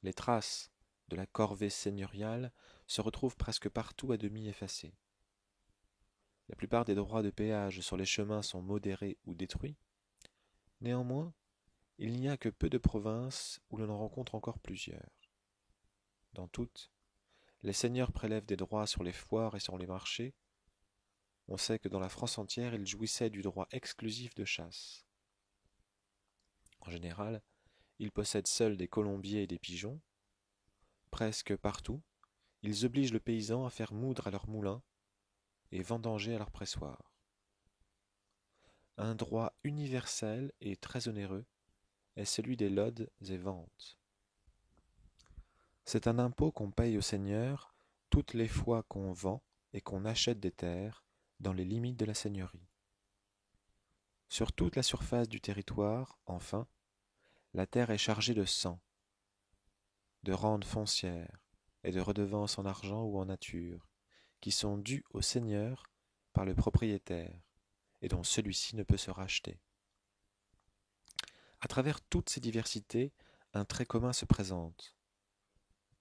Les traces de la corvée seigneuriale se retrouvent presque partout à demi effacées. La plupart des droits de péage sur les chemins sont modérés ou détruits. Néanmoins, il n'y a que peu de provinces où l'on en rencontre encore plusieurs. Dans toutes, les seigneurs prélèvent des droits sur les foires et sur les marchés. On sait que dans la France entière, ils jouissaient du droit exclusif de chasse. En général, ils possèdent seuls des colombiers et des pigeons. Presque partout, ils obligent le paysan à faire moudre à leur moulin et vendanger à leur pressoir. Un droit universel et très onéreux est celui des lods et ventes. C'est un impôt qu'on paye au seigneur toutes les fois qu'on vend et qu'on achète des terres dans les limites de la seigneurie. Sur toute la surface du territoire, enfin, la terre est chargée de cens, de rentes foncières et de redevances en argent ou en nature, qui sont dues au seigneur par le propriétaire et dont celui-ci ne peut se racheter. À travers toutes ces diversités, un trait commun se présente.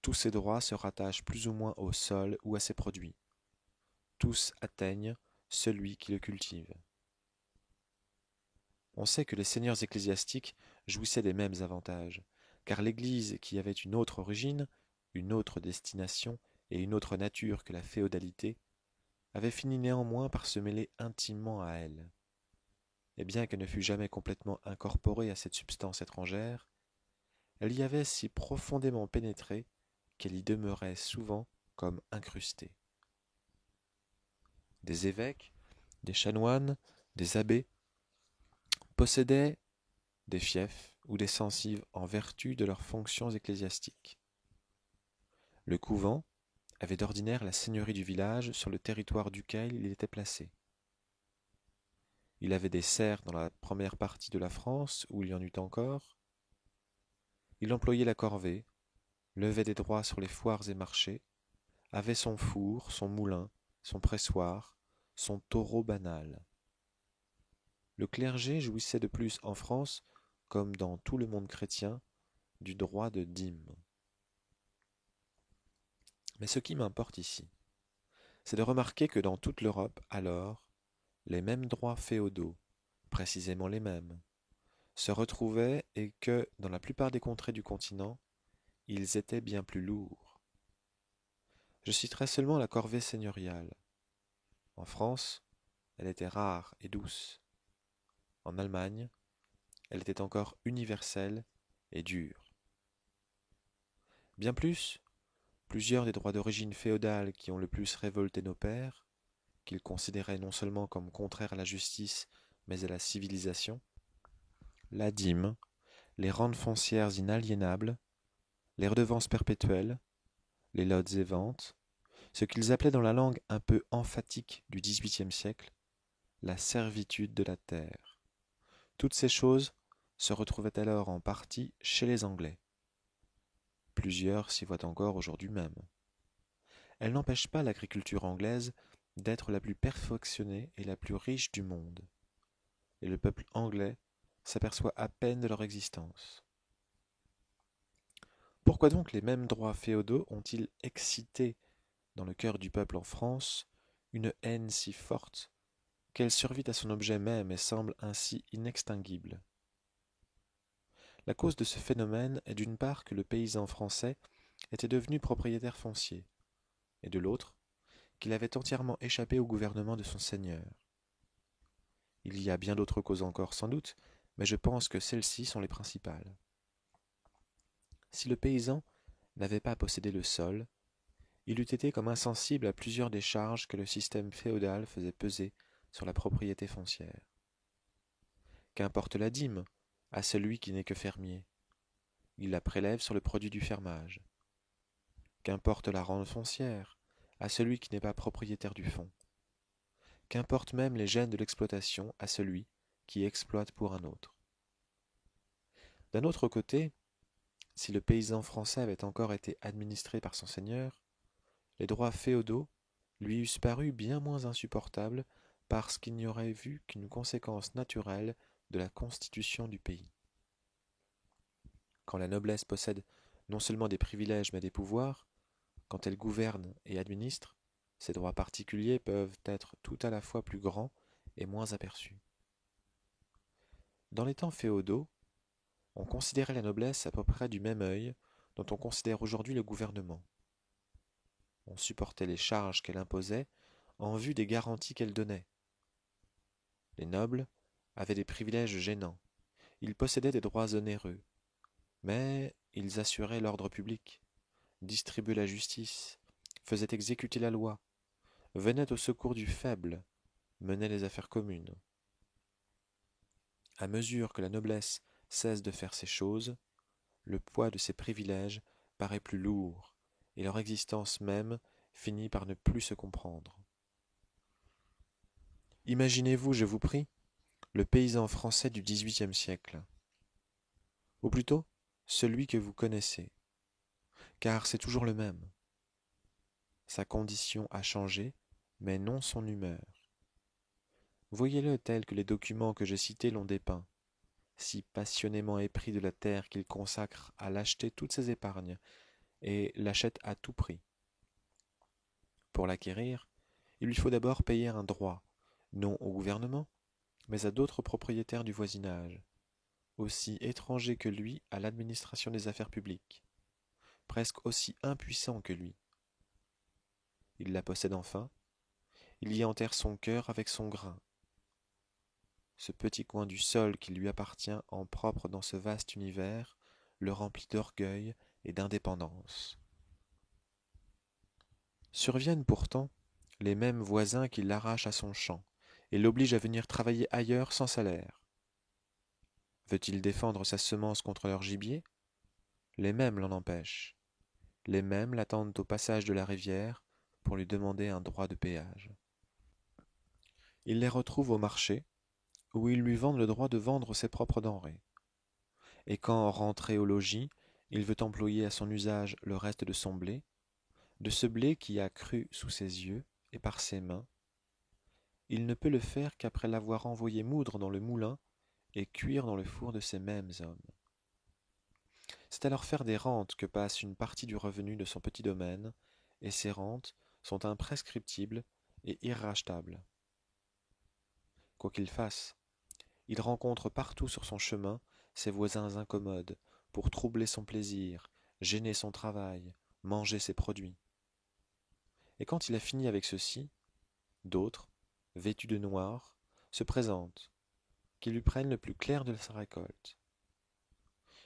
Tous ces droits se rattachent plus ou moins au sol ou à ses produits. Tous atteignent celui qui le cultive. On sait que les seigneurs ecclésiastiques jouissaient des mêmes avantages, car l'Église, qui avait une autre origine, une autre destination et une autre nature que la féodalité, avait fini néanmoins par se mêler intimement à elle. Et bien qu'elle ne fût jamais complètement incorporée à cette substance étrangère, elle y avait si profondément pénétré qu'elle y demeurait souvent comme incrustée. Des évêques, des chanoines, des abbés possédaient des fiefs ou des censives en vertu de leurs fonctions ecclésiastiques. Le couvent avait d'ordinaire la seigneurie du village sur le territoire duquel il était placé. Il avait des serfs dans la première partie de la France, où il y en eut encore. Il employait la corvée, levait des droits sur les foires et marchés, avait son four, son moulin, son pressoir, son taureau banal. Le clergé jouissait de plus en France, comme dans tout le monde chrétien, du droit de dîme. Mais ce qui m'importe ici, c'est de remarquer que dans toute l'Europe, alors, les mêmes droits féodaux, précisément les mêmes, se retrouvaient et que, dans la plupart des contrées du continent, ils étaient bien plus lourds. Je citerai seulement la corvée seigneuriale. En France, elle était rare et douce. En Allemagne, elle était encore universelle et dure. Bien plus, plusieurs des droits d'origine féodale qui ont le plus révolté nos pères, qu'ils considéraient non seulement comme contraires à la justice, mais à la civilisation, la dîme, les rentes foncières inaliénables, les redevances perpétuelles, les lods et ventes, ce qu'ils appelaient dans la langue un peu emphatique du XVIIIe siècle, la servitude de la terre. Toutes ces choses se retrouvaient alors en partie chez les Anglais. Plusieurs s'y voient encore aujourd'hui même. Elles n'empêchent pas l'agriculture anglaise d'être la plus perfectionnée et la plus riche du monde. Et le peuple anglais s'aperçoit à peine de leur existence. Pourquoi donc les mêmes droits féodaux ont-ils excité dans le cœur du peuple en France une haine si forte qu'elle survit à son objet même et semble ainsi inextinguible? La cause de ce phénomène est d'une part que le paysan français était devenu propriétaire foncier, et de l'autre, qu'il avait entièrement échappé au gouvernement de son seigneur. Il y a bien d'autres causes encore sans doute, mais je pense que celles-ci sont les principales. Si le paysan n'avait pas possédé le sol, il eût été comme insensible à plusieurs des charges que le système féodal faisait peser sur la propriété foncière. Qu'importe la dîme à celui qui n'est que fermier, il la prélève sur le produit du fermage. Qu'importe la rente foncière à celui qui n'est pas propriétaire du fonds. Qu'importe même les gênes de l'exploitation à celui qui exploite pour un autre. D'un autre côté, si le paysan français avait encore été administré par son seigneur, les droits féodaux lui eussent paru bien moins insupportables parce qu'il n'y aurait vu qu'une conséquence naturelle de la constitution du pays. Quand la noblesse possède non seulement des privilèges mais des pouvoirs, quand elle gouverne et administre, ces droits particuliers peuvent être tout à la fois plus grands et moins aperçus. Dans les temps féodaux, on considérait la noblesse à peu près du même œil dont on considère aujourd'hui le gouvernement. On supportait les charges qu'elle imposait en vue des garanties qu'elle donnait. Les nobles avaient des privilèges gênants, ils possédaient des droits onéreux, mais ils assuraient l'ordre public, distribuaient la justice, faisaient exécuter la loi, venaient au secours du faible, menaient les affaires communes. À mesure que la noblesse cesse de faire ces choses, le poids de ces privilèges paraît plus lourd, et leur existence même finit par ne plus se comprendre. Imaginez-vous, je vous prie, le paysan français du XVIIIe siècle, ou plutôt celui que vous connaissez, car c'est toujours le même. Sa condition a changé, mais non son humeur. Voyez-le tel que les documents que j'ai cités l'ont dépeint, si passionnément épris de la terre qu'il consacre à l'acheter toutes ses épargnes, et l'achète à tout prix. Pour l'acquérir, il lui faut d'abord payer un droit, non au gouvernement, mais à d'autres propriétaires du voisinage, aussi étrangers que lui à l'administration des affaires publiques, presque aussi impuissants que lui. Il la possède enfin, il y enterre son cœur avec son grain. Ce petit coin du sol qui lui appartient en propre dans ce vaste univers le remplit d'orgueil et d'indépendance. Surviennent pourtant les mêmes voisins qui l'arrachent à son champ et l'obligent à venir travailler ailleurs sans salaire. Veut-il défendre sa semence contre leur gibier? Les mêmes l'en empêchent. Les mêmes l'attendent au passage de la rivière pour lui demander un droit de péage. Il les retrouve au marché, où ils lui vendent le droit de vendre ses propres denrées. Et quand, rentré au logis, il veut employer à son usage le reste de son blé, de ce blé qui a cru sous ses yeux et par ses mains, il ne peut le faire qu'après l'avoir envoyé moudre dans le moulin et cuire dans le four de ces mêmes hommes. C'est à leur faire des rentes que passe une partie du revenu de son petit domaine, et ces rentes sont imprescriptibles et irrachetables. Quoi qu'il fasse, il rencontre partout sur son chemin ses voisins incommodes pour troubler son plaisir, gêner son travail, manger ses produits. Et quand il a fini avec ceux-ci, d'autres, vêtus de noir, se présentent, qui lui prennent le plus clair de sa récolte.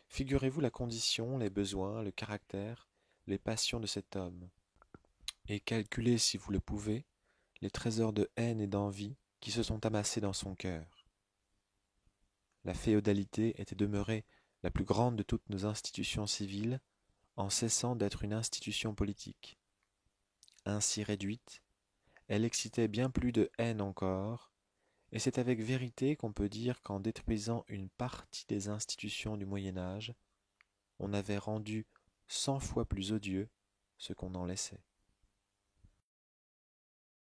Figurez-vous la condition, les besoins, le caractère, les passions de cet homme, et calculez, si vous le pouvez, les trésors de haine et d'envie qui se sont amassés dans son cœur. La féodalité était demeurée la plus grande de toutes nos institutions civiles en cessant d'être une institution politique. Ainsi réduite, elle excitait bien plus de haine encore, et c'est avec vérité qu'on peut dire qu'en détruisant une partie des institutions du Moyen Âge, on avait rendu 100 fois plus odieux ce qu'on en laissait.